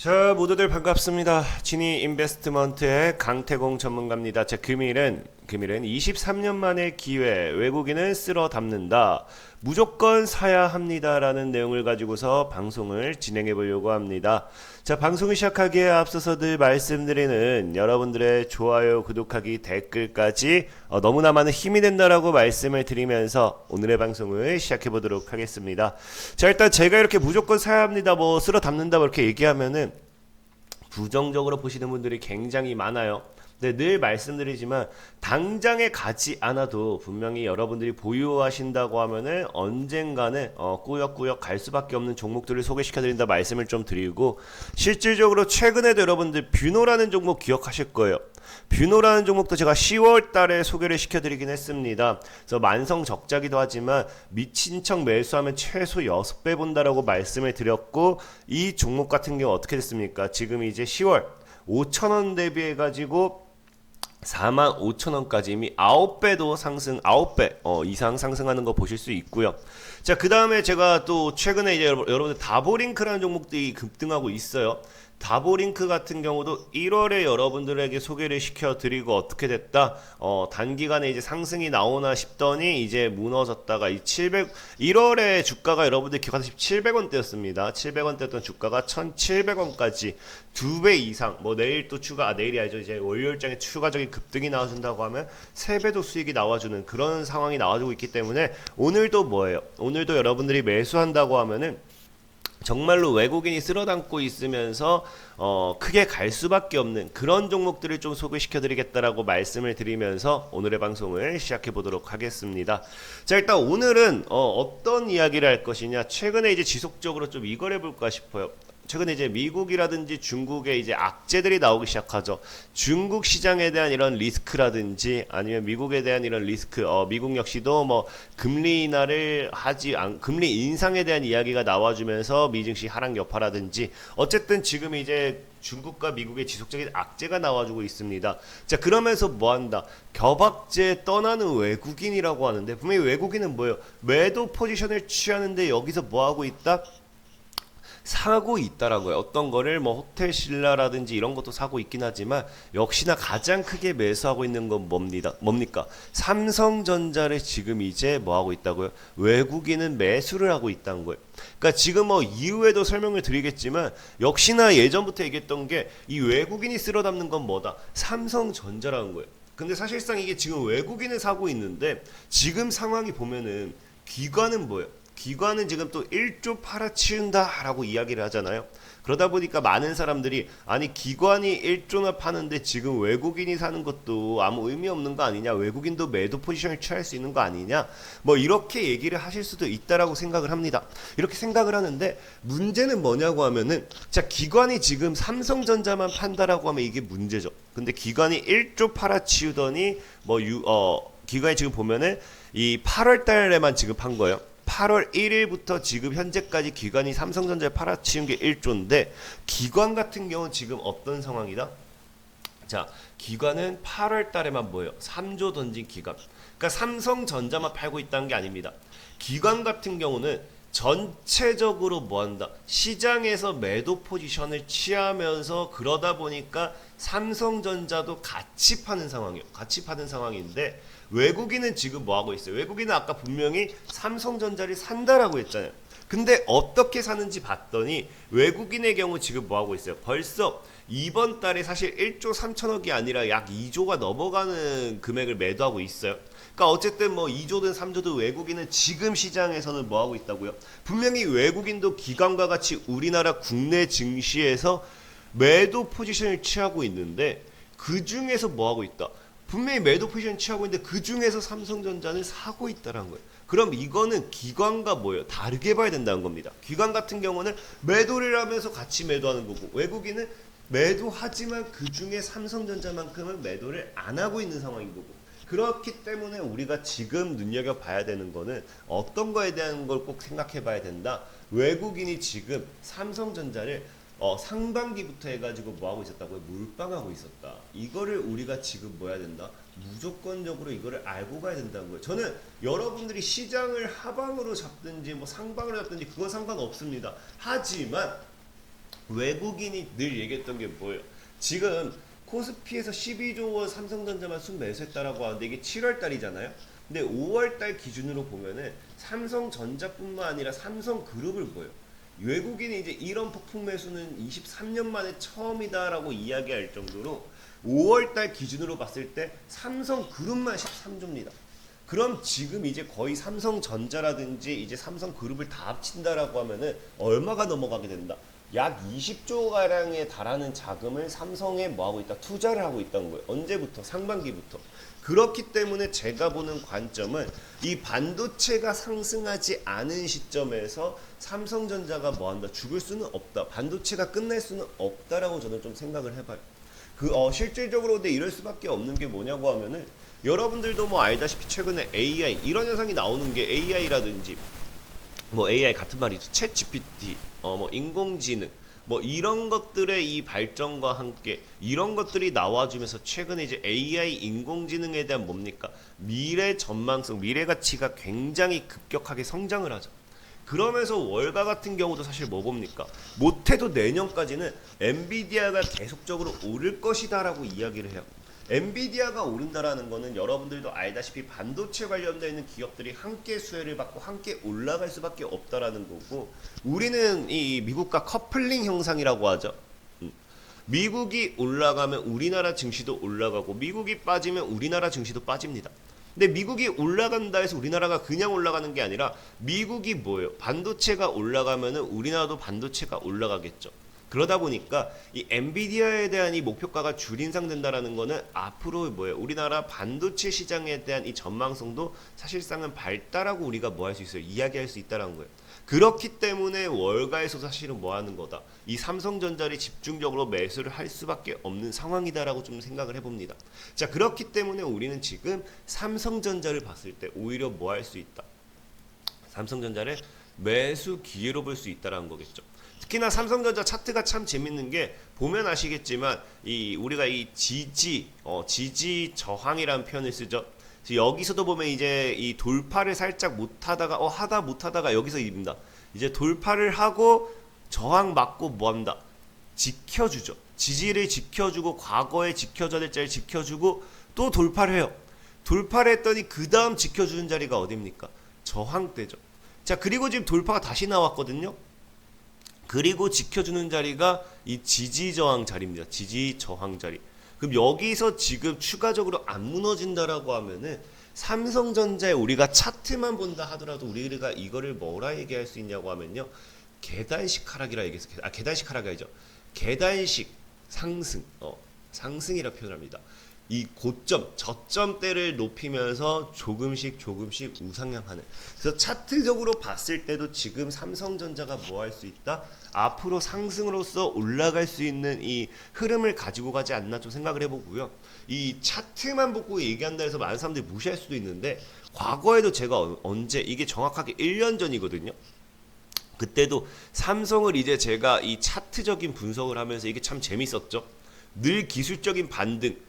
자, 모두들 반갑습니다. 지니 인베스트먼트의 강태공 전문가입니다. 자, 금일은 23년 만의 기회, 외국인은 쓸어 담는다. 무조건 사야 합니다라는 내용을 가지고서 방송을 진행해 보려고 합니다. 자, 방송을 시작하기에 앞서서 늘 말씀드리는 여러분들의 좋아요, 구독하기, 댓글까지 너무나 많은 힘이 된다라고 말씀을 드리면서 오늘의 방송을 시작해 보도록 하겠습니다. 자, 일단 제가 이렇게 무조건 사야 합니다, 뭐 쓸어 담는다, 뭐 이렇게 얘기하면은 부정적으로 보시는 분들이 굉장히 많아요. 근데 늘 말씀드리지만 당장에 가지 않아도 분명히 여러분들이 보유하신다고 하면은 언젠가는 꾸역꾸역 갈 수밖에 없는 종목들을 소개시켜드린다 말씀을 좀 드리고, 실질적으로 최근에도 여러분들 뷰노라는 종목 기억하실 거예요. 뷰노라는 종목도 제가 10월 달에 소개를 시켜드리긴 했습니다. 그래서 만성 적자기도 하지만 미친 척 매수하면 최소 6배 본다라고 말씀을 드렸고, 이 종목 같은 경우 어떻게 됐습니까? 지금 이제 10월 5,000원 대비해가지고 45,000원까지 이미 9배도 상승, 9배 이상 상승하는 거 보실 수 있고요. 자, 그 다음에 제가 또 최근에 이제 여러분들 다보링크라는 종목들이 급등하고 있어요. 다보링크 같은 경우도 1월에 여러분들에게 소개를 시켜드리고 어떻게 됐다? 단기간에 이제 상승이 나오나 싶더니 이제 무너졌다가 1월에 주가가 여러분들 기억하시면 700원대였습니다. 700원대였던 주가가 1,700원까지 2배 이상, 뭐 내일 또 내일이 아니죠. 이제 월요일장에 추가적인 급등이 나와준다고 하면 3배도 수익이 나와주는 그런 상황이 나와주고 있기 때문에 오늘도 뭐예요? 오늘도 여러분들이 매수한다고 하면은 정말로 외국인이 쓸어담고 있으면서 크게 갈 수밖에 없는 그런 종목들을 좀 소개시켜 드리겠다라고 말씀을 드리면서 오늘의 방송을 시작해 보도록 하겠습니다. 자, 일단 오늘은 어떤 이야기를 할 것이냐, 최근에 이제 지속적으로 좀 이걸 해볼까 싶어요. 최근에 이제 미국이라든지 중국에 이제 악재들이 나오기 시작하죠. 중국 시장에 대한 이런 리스크라든지 아니면 미국에 대한 이런 리스크, 미국 역시도 뭐 금리 인하를 금리 인상에 대한 이야기가 나와주면서 미증시 하락 여파라든지, 어쨌든 지금 이제 중국과 미국의 지속적인 악재가 나와주고 있습니다. 자, 그러면서 뭐한다? 겹악재 떠나는 외국인이라고 하는데, 분명히 외국인은 뭐예요? 매도 포지션을 취하는데 여기서 뭐하고 있다? 사고 있다라고요. 어떤 거를 뭐 호텔 신라라든지 이런 것도 사고 있긴 하지만 역시나 가장 크게 매수하고 있는 건 뭡니까? 삼성전자를 지금 이제 뭐 하고 있다고요? 외국인은 매수를 하고 있다는 거예요. 그러니까 지금 뭐 이후에도 설명을 드리겠지만 역시나 예전부터 얘기했던 게 이 외국인이 쓸어 담는 건 뭐다? 삼성전자라는 거예요. 근데 사실상 이게 지금 외국인을 사고 있는데 지금 상황이 보면은 기관은 뭐예요? 기관은 지금 또 1조 팔아치운다 라고 이야기를 하잖아요. 그러다 보니까 많은 사람들이 아니 기관이 1조나 파는데 지금 외국인이 사는 것도 아무 의미 없는 거 아니냐, 외국인도 매도 포지션을 취할 수 있는 거 아니냐, 뭐 이렇게 얘기를 하실 수도 있다라고 생각을 합니다. 이렇게 생각을 하는데 문제는 뭐냐고 하면은, 자, 기관이 지금 삼성전자만 판다라고 하면 이게 문제죠. 근데 기관이 1조 팔아치우더니 기관이 지금 보면은 이 8월 달에만 지금 판 거예요. 8월 1일부터 지금 현재까지 기관이 삼성전자에 팔아치운 게 1조인데 기관 같은 경우는 지금 어떤 상황이다? 자, 기관은 8월 달에만 뭐예요? 3조 던진 기관. 그러니까 삼성전자만 팔고 있다는 게 아닙니다. 기관 같은 경우는 전체적으로 뭐한다? 시장에서 매도 포지션을 취하면서, 그러다 보니까 삼성전자도 같이 파는 상황이에요. 같이 파는 상황인데 외국인은 지금 뭐 하고 있어요? 외국인은 아까 분명히 삼성전자를 산다라고 했잖아요. 근데 어떻게 사는지 봤더니 외국인의 경우 지금 뭐 하고 있어요? 벌써 이번 달에 사실 1조 3천억이 아니라 약 2조가 넘어가는 금액을 매도하고 있어요. 그러니까 어쨌든 뭐 2조든 3조든 외국인은 지금 시장에서는 뭐 하고 있다고요? 분명히 외국인도 기관과 같이 우리나라 국내 증시에서 매도 포지션을 취하고 있는데 그 중에서 뭐 하고 있다? 분명히 매도 포지션 취하고 있는데 그 중에서 삼성전자는 사고 있다는 거예요. 그럼 이거는 기관과 뭐예요? 다르게 봐야 된다는 겁니다. 기관 같은 경우는 매도를 하면서 같이 매도하는 거고, 외국인은 매도하지만 그 중에 삼성전자만큼은 매도를 안 하고 있는 상황인 거고. 그렇기 때문에 우리가 지금 눈여겨봐야 되는 거는 어떤 거에 대한 걸 꼭 생각해 봐야 된다. 외국인이 지금 삼성전자를 상반기부터 해가지고 뭐하고 있었다고요? 몰빵하고 있었다. 이거를 우리가 지금 뭐 해야 된다? 무조건적으로 이거를 알고 가야 된다는 거예요. 저는 여러분들이 시장을 하방으로 잡든지 뭐 상방으로 잡든지 그건 상관없습니다. 하지만 외국인이 늘 얘기했던 게 뭐예요? 지금 코스피에서 12조 원 삼성전자만 순매수했다라고 하는데 이게 7월 달이잖아요. 근데 5월 달 기준으로 보면은 삼성전자뿐만 아니라 삼성그룹을 보여요. 외국인이 이제 이런 폭풍 매수는 23년 만에 처음이다라고 이야기할 정도로 5월 달 기준으로 봤을 때 삼성그룹만 13조입니다. 그럼 지금 이제 거의 삼성전자라든지 이제 삼성그룹을 다 합친다라고 하면은 얼마가 넘어가게 된다? 약 20조 가량에 달하는 자금을 삼성에 뭐하고 있다? 투자를 하고 있다는 거예요. 언제부터? 상반기부터. 그렇기 때문에 제가 보는 관점은 이 반도체가 상승하지 않은 시점에서 삼성전자가 뭐한다? 죽을 수는 없다. 반도체가 끝날 수는 없다라고 저는 좀 생각을 해봐요. 실질적으로 근데 이럴 수밖에 없는 게 뭐냐고 하면은 여러분들도 뭐 알다시피 최근에 AI 이런 현상이 나오는 게 AI라든지 뭐 AI 같은 말이죠. 챗 GPT, 뭐 인공지능, 뭐 이런 것들의 이 발전과 함께 이런 것들이 나와주면서 최근에 이제 AI 인공지능에 대한 뭡니까? 미래 전망성, 미래 가치가 굉장히 급격하게 성장을 하죠. 그러면서 월가 같은 경우도 사실 뭐 봅니까? 못해도 내년까지는 엔비디아가 계속적으로 오를 것이다라고 이야기를 해요. 엔비디아가 오른다라는 거는 여러분들도 알다시피 반도체 관련되어 있는 기업들이 함께 수혜를 받고 함께 올라갈 수밖에 없다라는 거고, 우리는 이 미국과 커플링 형상이라고 하죠. 미국이 올라가면 우리나라 증시도 올라가고 미국이 빠지면 우리나라 증시도 빠집니다. 근데 미국이 올라간다 해서 우리나라가 그냥 올라가는 게 아니라 미국이 뭐예요? 반도체가 올라가면은 우리나라도 반도체가 올라가겠죠. 그러다 보니까 이 엔비디아에 대한 이 목표가가 줄인상된다라는 거는 앞으로 뭐예요? 우리나라 반도체 시장에 대한 이 전망성도 사실상은 밝다라고 우리가 뭐 할 수 있어요? 이야기할 수 있다라는 거예요. 그렇기 때문에 월가에서 사실은 뭐 하는 거다? 이 삼성전자를 집중적으로 매수를 할 수밖에 없는 상황이다라고 좀 생각을 해봅니다. 자, 그렇기 때문에 우리는 지금 삼성전자를 봤을 때 오히려 뭐 할 수 있다? 삼성전자를 매수 기회로 볼 수 있다라는 거겠죠. 특히나 삼성전자 차트가 참 재밌는 게 보면 아시겠지만 우리가 이 지지 저항이라는 표현을 쓰죠. 여기서도 보면 이제 이 돌파를 살짝 못하다가 하다 못하다가 여기서 입니다. 이제 돌파를 하고 저항 맞고 뭐한다? 지켜주죠. 지지를 지켜주고 과거에 지켜줘야 될 자리를 지켜주고 또 돌파를 해요. 돌파를 했더니 그 다음 지켜주는 자리가 어딥니까? 저항대죠. 자, 그리고 지금 돌파가 다시 나왔거든요. 그리고 지켜주는 자리가 이 지지저항 자리입니다. 지지저항 자리. 그럼 여기서 지금 추가적으로 안 무너진다라고 하면은 삼성전자에 우리가 차트만 본다 하더라도 우리가 이거를 뭐라 얘기할 수 있냐고 하면요. 계단식 하락이라 얘기해서 계단식 하락이 아니죠. 계단식 상승. 상승이라 표현합니다. 이 고점, 저점대를 높이면서 조금씩 우상향하는. 그래서 차트적으로 봤을 때도 지금 삼성전자가 뭐 할 수 있다? 앞으로 상승으로서 올라갈 수 있는 이 흐름을 가지고 가지 않나 좀 생각을 해보고요. 이 차트만 보고 얘기한다 해서 많은 사람들이 무시할 수도 있는데 과거에도 제가 언제 이게 정확하게 1년 전이거든요. 그때도 삼성을 이제 제가 이 차트적인 분석을 하면서 이게 참 재밌었죠. 늘 기술적인 반등,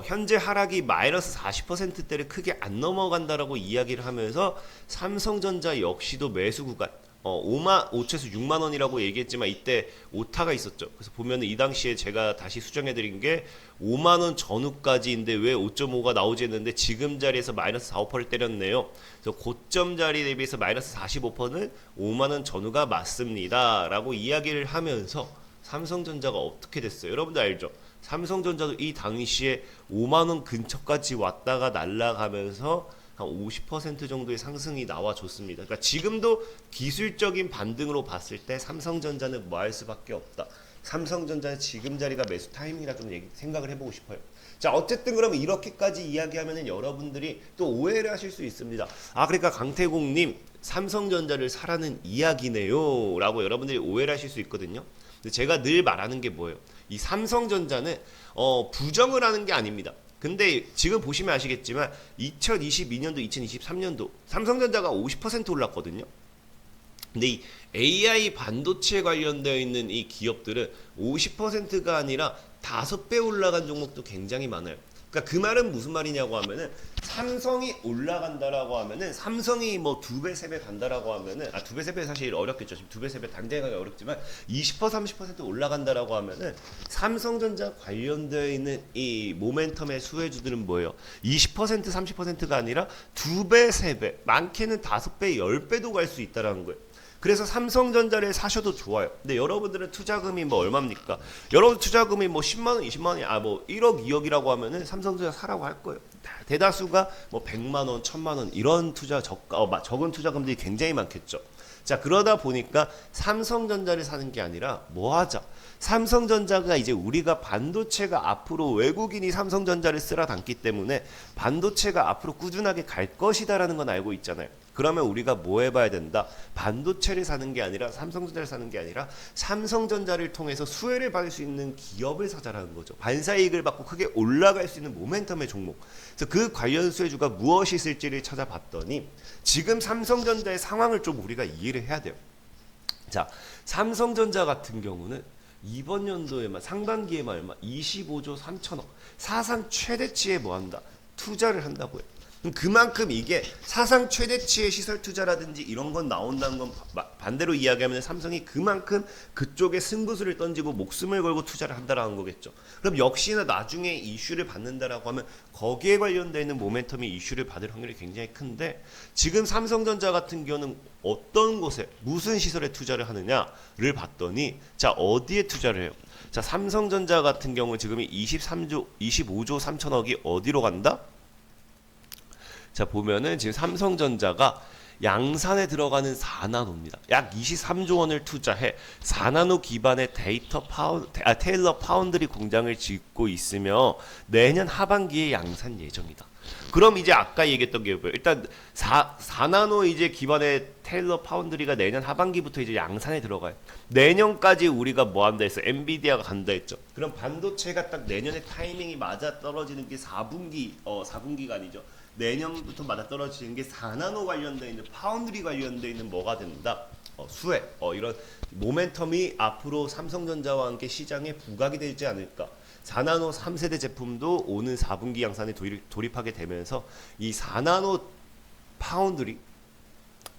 현재 하락이 마이너스 40%대를 크게 안 넘어간다라고 이야기를 하면서 삼성전자 역시도 매수 구간 5천에서 6만 원이라고 얘기했지만 이때 오타가 있었죠. 그래서 보면은 이 당시에 제가 다시 수정해 드린 게 5만 원 전후까지인데 왜 5.5가 나오지 했는데 지금 자리에서 마이너스 4, 5%를 때렸네요. 그래서 고점 자리 대비해서 마이너스 45%는 5만 원 전후가 맞습니다. 라고 이야기를 하면서 삼성전자가 어떻게 됐어요? 여러분들 알죠? 삼성전자도 이 당시에 5만 원 근처까지 왔다가 날아가면서 한 50% 정도의 상승이 나와줬습니다. 그러니까 지금도 기술적인 반등으로 봤을 때 삼성전자는 뭐 할 수밖에 없다. 삼성전자의 지금 자리가 매수 타이밍이라 좀 생각을 해보고 싶어요. 자, 어쨌든 그러면 이렇게까지 이야기하면은 여러분들이 또 오해를 하실 수 있습니다. 그러니까 강태공님 삼성전자를 사라는 이야기네요 라고 여러분들이 오해를 하실 수 있거든요. 근데 제가 늘 말하는 게 뭐예요? 이 삼성전자는 부정을 하는 게 아닙니다. 근데 지금 보시면 아시겠지만 2022년도, 2023년도 삼성전자가 50% 올랐거든요. 근데 이 AI 반도체 관련되어 있는 이 기업들은 50%가 아니라 5배 올라간 종목도 굉장히 많아요. 그러니까 그 말은 무슨 말이냐고 하면은 삼성이 올라간다라고 하면은 삼성이 뭐 2배, 3배 간다라고 하면은 2배, 3배 사실 어렵겠죠. 지금 2배, 3배 당장이 어렵지만 20% 30% 올라간다라고 하면은 삼성전자 관련되어 있는 이 모멘텀의 수혜주들은 뭐예요? 20% 30%가 아니라 2배, 3배, 많게는 5배, 10배도 갈 수 있다라는 거예요. 그래서 삼성전자를 사셔도 좋아요. 근데 여러분들은 투자금이 뭐 얼마입니까? 여러분 투자금이 뭐 10만 원, 20만 원이 뭐 1억, 2억이라고 하면은 삼성전자 사라고 할 거예요. 대다수가 뭐 100만 원, 1000만 원 이런 투자 적은 투자금들이 굉장히 많겠죠. 자, 그러다 보니까 삼성전자를 사는 게 아니라 뭐 하자? 삼성전자가 이제 우리가 반도체가 앞으로 외국인이 삼성전자를 쓸어 담기 때문에 반도체가 앞으로 꾸준하게 갈 것이다라는 건 알고 있잖아요. 그러면 우리가 뭐 해봐야 된다? 반도체를 사는 게 아니라 삼성전자를 사는 게 아니라 삼성전자를 통해서 수혜를 받을 수 있는 기업을 사자라는 거죠. 반사이익을 받고 크게 올라갈 수 있는 모멘텀의 종목. 그래서 그 관련 수혜주가 무엇이 있을지를 찾아봤더니 지금 삼성전자의 상황을 좀 우리가 이해를 해야 돼요. 자, 삼성전자 같은 경우는 이번 연도에만 상반기에만 얼마? 25조 3천억. 사상 최대치에 뭐 한다? 투자를 한다고요. 그만큼 이게 사상 최대치의 시설 투자라든지 이런 건 나온다는 건 반대로 이야기하면 삼성이 그만큼 그쪽에 승부수를 던지고 목숨을 걸고 투자를 한다라는 거겠죠. 그럼 역시나 나중에 이슈를 받는다라고 하면 거기에 관련되어 있는 모멘텀이 이슈를 받을 확률이 굉장히 큰데 지금 삼성전자 같은 경우는 어떤 곳에 무슨 시설에 투자를 하느냐를 봤더니 자, 어디에 투자를 해요? 자, 삼성전자 같은 경우 지금이 25조 3천억이 어디로 간다? 자, 보면은 지금 삼성전자가 양산에 들어가는 4나노입니다. 약 23조 원을 투자해 4나노 기반의 테일러 파운드리 공장을 짓고 있으며 내년 하반기에 양산 예정이다. 그럼 이제 아까 얘기했던 게 뭐예요? 일단 4나노 이제 기반의 테일러 파운드리가 내년 하반기부터 이제 양산에 들어가요. 내년까지 우리가 뭐 한다 했어? 엔비디아가 간다 했죠. 그럼 반도체가 딱 내년에 타이밍이 맞아 떨어지는 게 4분기가 아니죠. 내년부터 맞아 떨어지는 게 4나노 관련되어 있는 파운드리 관련되어 있는 뭐가 된다? 수혜. 이런 모멘텀이 앞으로 삼성전자와 함께 시장에 부각이 되지 않을까. 4나노 3세대 제품도 오는 4분기 양산에 돌입하게 되면서 이 4나노 파운드리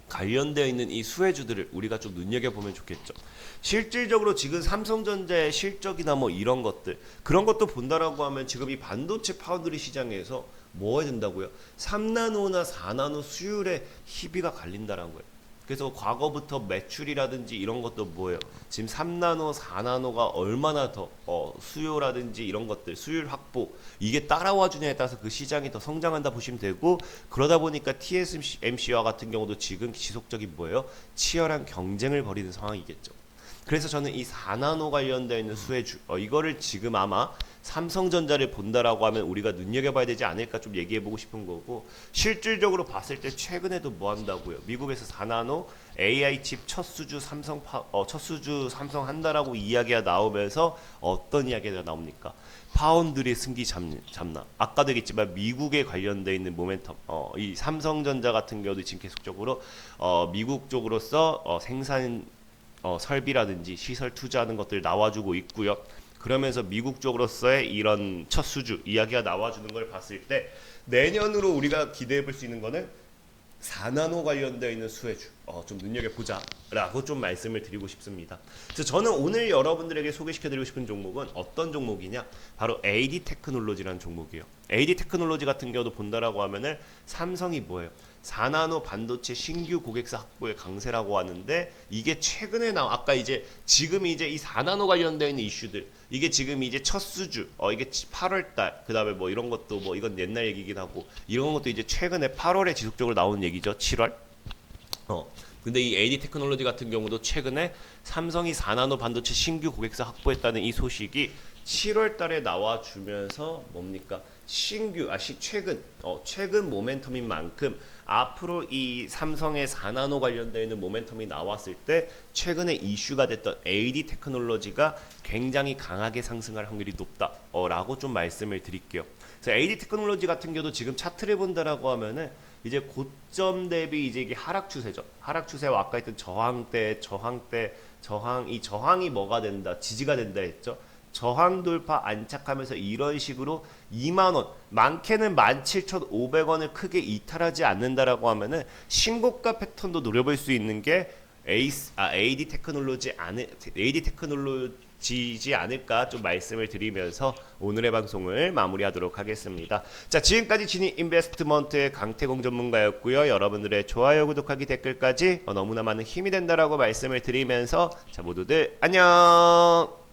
관련되어 있는 이 수혜주들을 우리가 좀 눈여겨보면 좋겠죠. 실질적으로 지금 삼성전자의 실적이나 뭐 이런 것들 그런 것도 본다라고 하면 지금 이 반도체 파운드리 시장에서 뭐 해야 된다고요? 3나노나 4나노 수율의 희비가 갈린다라는 거예요. 그래서 과거부터 매출이라든지 이런 것도 뭐예요? 지금 3나노, 4나노가 얼마나 더 수요라든지 이런 것들, 수율 확보 이게 따라와 주냐에 따라서 그 시장이 더 성장한다 보시면 되고 그러다 보니까 TSMC와 같은 경우도 지금 지속적인 뭐예요? 치열한 경쟁을 벌이는 상황이겠죠. 그래서 저는 이 4나노 관련되어 있는 수혜주 이거를 지금 아마 삼성전자를 본다라고 하면 우리가 눈여겨봐야 되지 않을까 좀 얘기해보고 싶은 거고 실질적으로 봤을 때 최근에도 뭐 한다고요? 미국에서 4나노 AI 칩 첫 수주 삼성 한다라고 이야기가 나오면서 어떤 이야기가 나옵니까? 파운드리 승기 잡나. 아까도 얘기했지만 미국에 관련되어 있는 모멘텀. 이 삼성전자 같은 경우도 지금 계속적으로 미국 쪽으로서 생산 설비라든지 시설 투자하는 것들 나와주고 있고요. 그러면서 미국 쪽으로서의 이런 첫 수주 이야기가 나와주는 걸 봤을 때 내년으로 우리가 기대해 볼 수 있는 거는 4나노 관련되어 있는 수혜주 좀 눈여겨보자 라고 좀 말씀을 드리고 싶습니다. 그래서 저는 오늘 여러분들에게 소개시켜 드리고 싶은 종목은 어떤 종목이냐 바로 AD 테크놀로지라는 종목이에요. AD 테크놀로지 같은 경우도 본다라고 하면은 삼성이 뭐예요? 4나노 반도체 신규 고객사 확보의 강세라고 하는데 이게 최근에 아까 이제 지금 이제 이 4나노 관련되어 있는 이슈들 이게 지금 이제 첫 수주 이게 8월달 그 다음에 뭐 이런 것도 뭐 이건 옛날 얘기긴 하고 이런 것도 이제 최근에 8월에 지속적으로 나오는 얘기죠. 7월 근데 이 AD 테크놀로지 같은 경우도 최근에 삼성이 4나노 반도체 신규 고객사 확보했다는 이 소식이 7월 달에 나와주면서 뭡니까? 최근 모멘텀인 만큼 앞으로 이 삼성의 4나노 관련되어 있는 모멘텀이 나왔을 때 최근에 이슈가 됐던 AD 테크놀로지가 굉장히 강하게 상승할 확률이 높다 라고 좀 말씀을 드릴게요. 그래서 AD 테크놀로지 같은 경우도 지금 차트를 본다라고 하면은 이제 고점 대비 이제 이게 하락 추세죠. 하락 추세와 아까 했던 저항, 이 저항이 뭐가 된다? 지지가 된다 했죠. 저항 돌파 안착하면서 이런 식으로 2만 원, 많게는 17,500원을 크게 이탈하지 않는다라고 하면은 신고가 패턴도 노려볼 수 있는 게 AD 테크놀로지지 않을까 좀 말씀을 드리면서 오늘의 방송을 마무리하도록 하겠습니다. 자, 지금까지 지니 인베스트먼트의 강태공 전문가였고요. 여러분들의 좋아요, 구독하기, 댓글까지 너무나 많은 힘이 된다라고 말씀을 드리면서 자, 모두들 안녕.